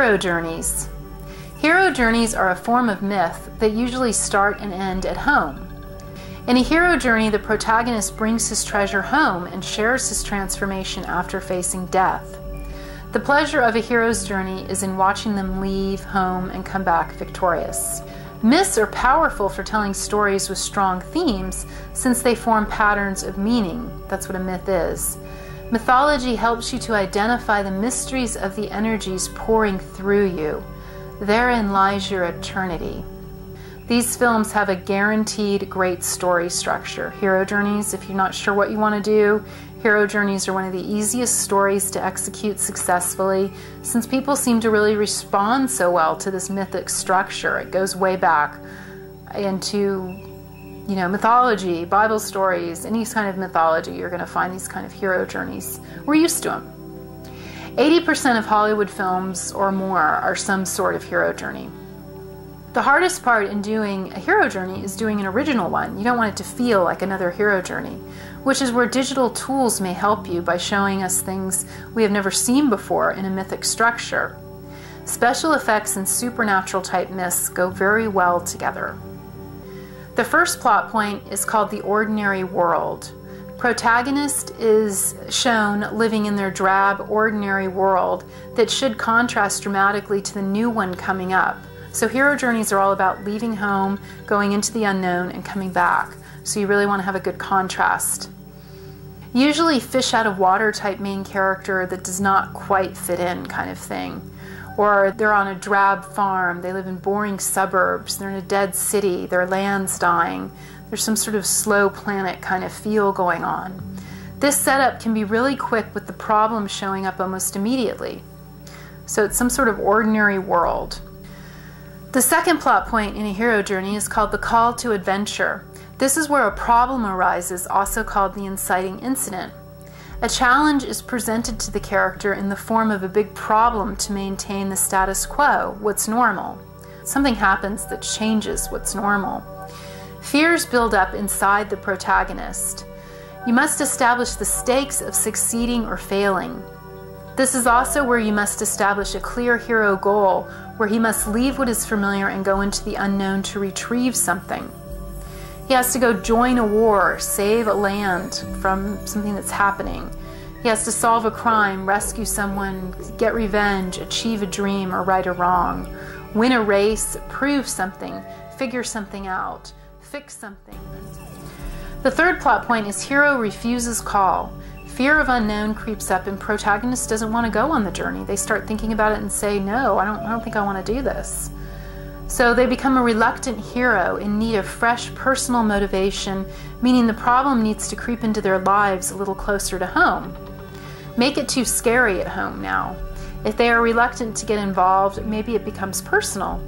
Hero journeys. Hero journeys are a form of myth that usually start and end at home. In a hero journey, the protagonist brings his treasure home and shares his transformation after facing death. The pleasure of a hero's journey is in watching them leave home and come back victorious. Myths are powerful for telling stories with strong themes since they form patterns of meaning. That's what a myth is. Mythology helps you to identify the mysteries of the energies pouring through you. Therein lies your eternity. These films have a guaranteed great story structure. Hero journeys, if you're not sure what you want to do, hero journeys are one of the easiest stories to execute successfully since people seem to really respond so well to this mythic structure. It goes way back into mythology, Bible stories, any kind of mythology, you're going to find these kind of hero journeys. We're used to them. 80% of Hollywood films or more are some sort of hero journey. The hardest part in doing a hero journey is doing an original one. You don't want it to feel like another hero journey, which is where digital tools may help you by showing us things we have never seen before in a mythic structure. Special effects and supernatural type myths go very well together. The first plot point is called the ordinary world. Protagonist is shown living in their drab, ordinary world that should contrast dramatically to the new one coming up. So hero journeys are all about leaving home, going into the unknown, and coming back. So you really want to have a good contrast. Usually fish out of water type main character that does not quite fit in kind of thing. Or they're on a drab farm, they live in boring suburbs, they're in a dead city, their land's dying. There's some sort of slow planet kind of feel going on. This setup can be really quick with the problem showing up almost immediately. So it's some sort of ordinary world. The second plot point in a hero journey is called the call to adventure. This is where a problem arises, also called the inciting incident. A challenge is presented to the character in the form of a big problem to maintain the status quo, what's normal. Something happens that changes what's normal. Fears build up inside the protagonist. You must establish the stakes of succeeding or failing. This is also where you must establish a clear hero goal, where he must leave what is familiar and go into the unknown to retrieve something. He has to go join a war, save a land from something that's happening. He has to solve a crime, rescue someone, get revenge, achieve a dream, or right a wrong, win a race, prove something, figure something out, fix something. The third plot point is hero refuses call. Fear of unknown creeps up and protagonist doesn't want to go on the journey. They start thinking about it and say, no, I don't think I want to do this. So they become a reluctant hero in need of fresh personal motivation, meaning the problem needs to creep into their lives a little closer to home. Make it too scary at home now. If they are reluctant to get involved, maybe it becomes personal.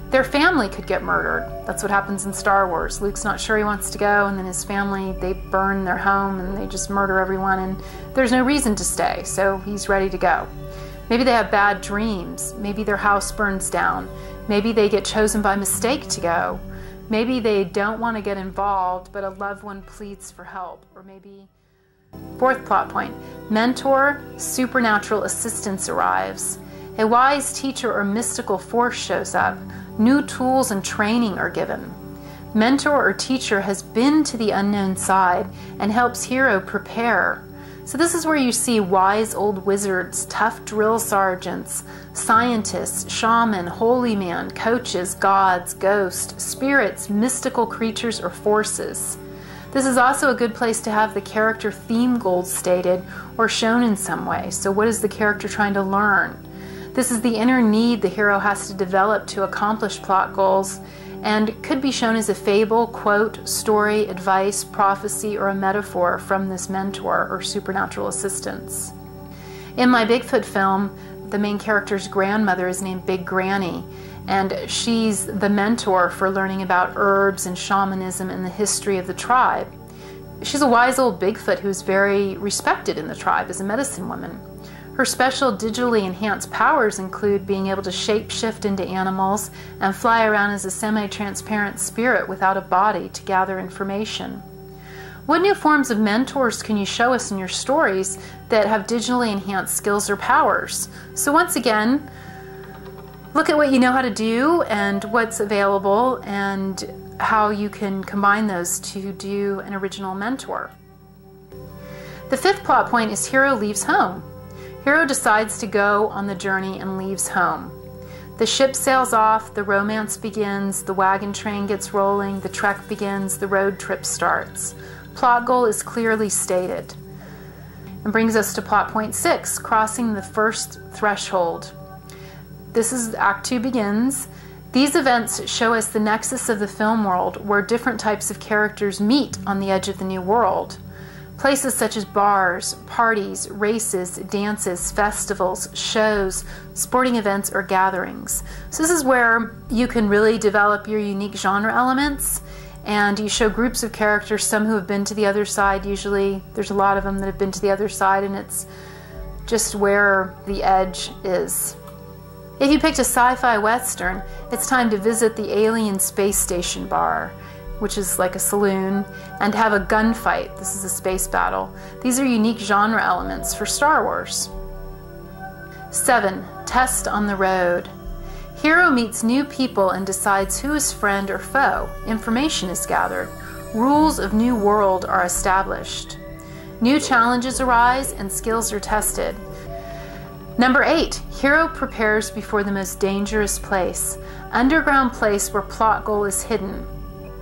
Their family could get murdered. That's what happens in Star Wars. Luke's not sure he wants to go, and then his family, they burn their home and they just murder everyone, and there's no reason to stay, so he's ready to go. Maybe they have bad dreams. Maybe their house burns down. Maybe they get chosen by mistake to go. Maybe they don't want to get involved, but a loved one pleads for help. Or maybe... Fourth plot point, mentor, supernatural assistance arrives. A wise teacher or mystical force shows up. New tools and training are given. Mentor or teacher has been to the unknown side and helps hero prepare. So this is where you see wise old wizards, tough drill sergeants, scientists, shaman, holy man, coaches, gods, ghosts, spirits, mystical creatures or forces. This is also a good place to have the character theme goals stated or shown in some way. So what is the character trying to learn? This is the inner need the hero has to develop to accomplish plot goals, and could be shown as a fable, quote, story, advice, prophecy, or a metaphor from this mentor or supernatural assistance. In my Bigfoot film, the main character's grandmother is named Big Granny, and she's the mentor for learning about herbs and shamanism and the history of the tribe. She's a wise old Bigfoot who's very respected in the tribe as a medicine woman. Her special digitally enhanced powers include being able to shape-shift into animals and fly around as a semi-transparent spirit without a body to gather information. What new forms of mentors can you show us in your stories that have digitally enhanced skills or powers? So once again, Look at what you know how to do and what's available and how you can combine those to do an original mentor. The fifth plot point is hero leaves home. Hero decides to go on the journey and leaves home. The ship sails off, the romance begins, the wagon train gets rolling, the trek begins, the road trip starts. Plot goal is clearly stated. And brings us to plot point 6, crossing the first threshold. This is Act 2 begins. These events show us the nexus of the film world where different types of characters meet on the edge of the new world. Places such as bars, parties, races, dances, festivals, shows, sporting events, or gatherings. So this is where you can really develop your unique genre elements, and you show groups of characters, some who have been to the other side. Usually there's a lot of them that have been to the other side, and it's just where the edge is. If you picked a sci-fi western, it's time to visit the alien space station bar, which is like a saloon, and have a gunfight. This is a space battle. These are unique genre elements for Star Wars. 7. Test on the road. Hero meets new people and decides who is friend or foe. Information is gathered. Rules of new world are established. New challenges arise and skills are tested. Number 8. Hero prepares before the most dangerous place. Underground place where plot goal is hidden.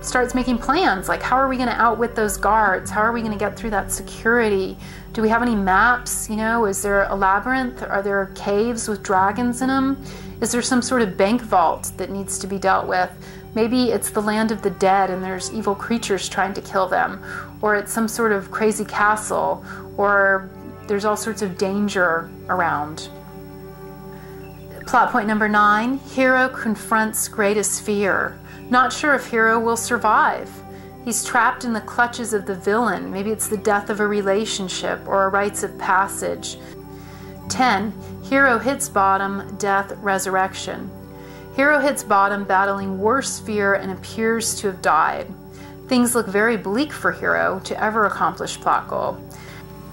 Starts making plans, like how are we going to outwit those guards? How are we going to get through that security? Do we have any maps? You know, is there a labyrinth? Are there caves with dragons in them? Is there some sort of bank vault that needs to be dealt with? Maybe it's the land of the dead and there's evil creatures trying to kill them. Or it's some sort of crazy castle. Or there's all sorts of danger around. Plot point number 9, hero confronts greatest fear. Not sure if hero will survive. He's trapped in the clutches of the villain. Maybe it's the death of a relationship or a rites of passage. 10. Hero hits bottom, death, resurrection. Hero hits bottom, battling worse fear and appears to have died. Things look very bleak for hero to ever accomplish plot goal.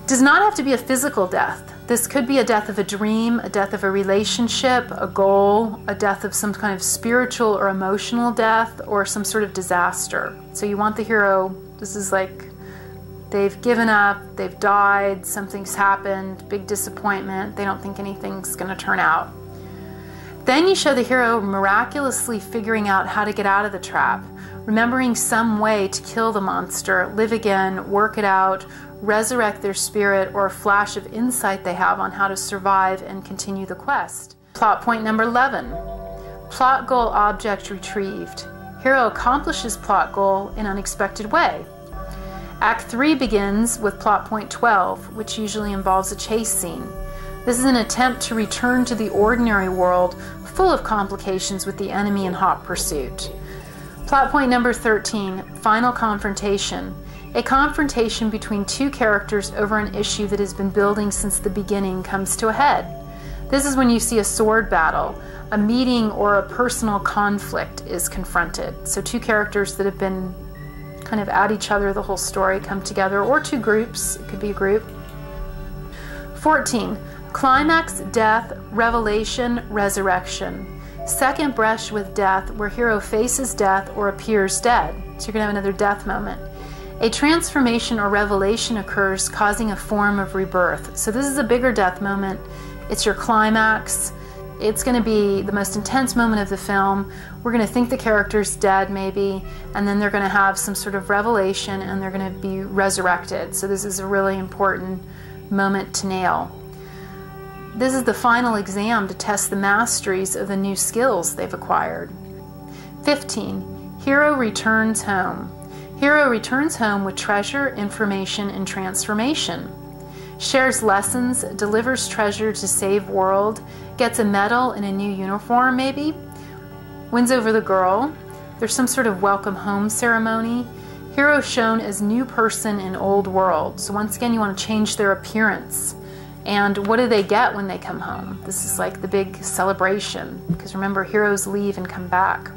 Does not have to be a physical death. This could be a death of a dream, a death of a relationship, a goal, a death of some kind of spiritual or emotional death, or some sort of disaster. So you want the hero, this is like they've given up, they've died, something's happened, big disappointment, they don't think anything's going to turn out. Then you show the hero miraculously figuring out how to get out of the trap, remembering some way to kill the monster, live again, work it out, resurrect their spirit, or a flash of insight they have on how to survive and continue the quest. Plot point number 11. Plot goal object retrieved. Hero accomplishes plot goal in unexpected way. Act 3 begins with plot point 12, which usually involves a chase scene. This is an attempt to return to the ordinary world full of complications with the enemy in hot pursuit. Plot point number 13, final confrontation. A confrontation between two characters over an issue that has been building since the beginning comes to a head. This is when you see a sword battle, a meeting or a personal conflict is confronted. So two characters that have been kind of at each other the whole story come together, or two groups, it could be a group. 14. Climax, death, revelation, resurrection. Second brush with death, where hero faces death or appears dead. So you're going to have another death moment. A transformation or revelation occurs, causing a form of rebirth. So this is a bigger death moment. It's your climax. It's going to be the most intense moment of the film. We're going to think the character's dead maybe, and then they're going to have some sort of revelation and they're going to be resurrected. So this is a really important moment to nail. This is the final exam to test the masteries of the new skills they've acquired. 15. Hero returns home. Hero returns home with treasure, information, and transformation. Shares lessons, delivers treasure to save world, gets a medal and a new uniform maybe, wins over the girl. There's some sort of welcome home ceremony. Hero shown as new person in old world. So once again, you want to change their appearance. And what do they get when they come home? This is like the big celebration, because remember, heroes leave and come back.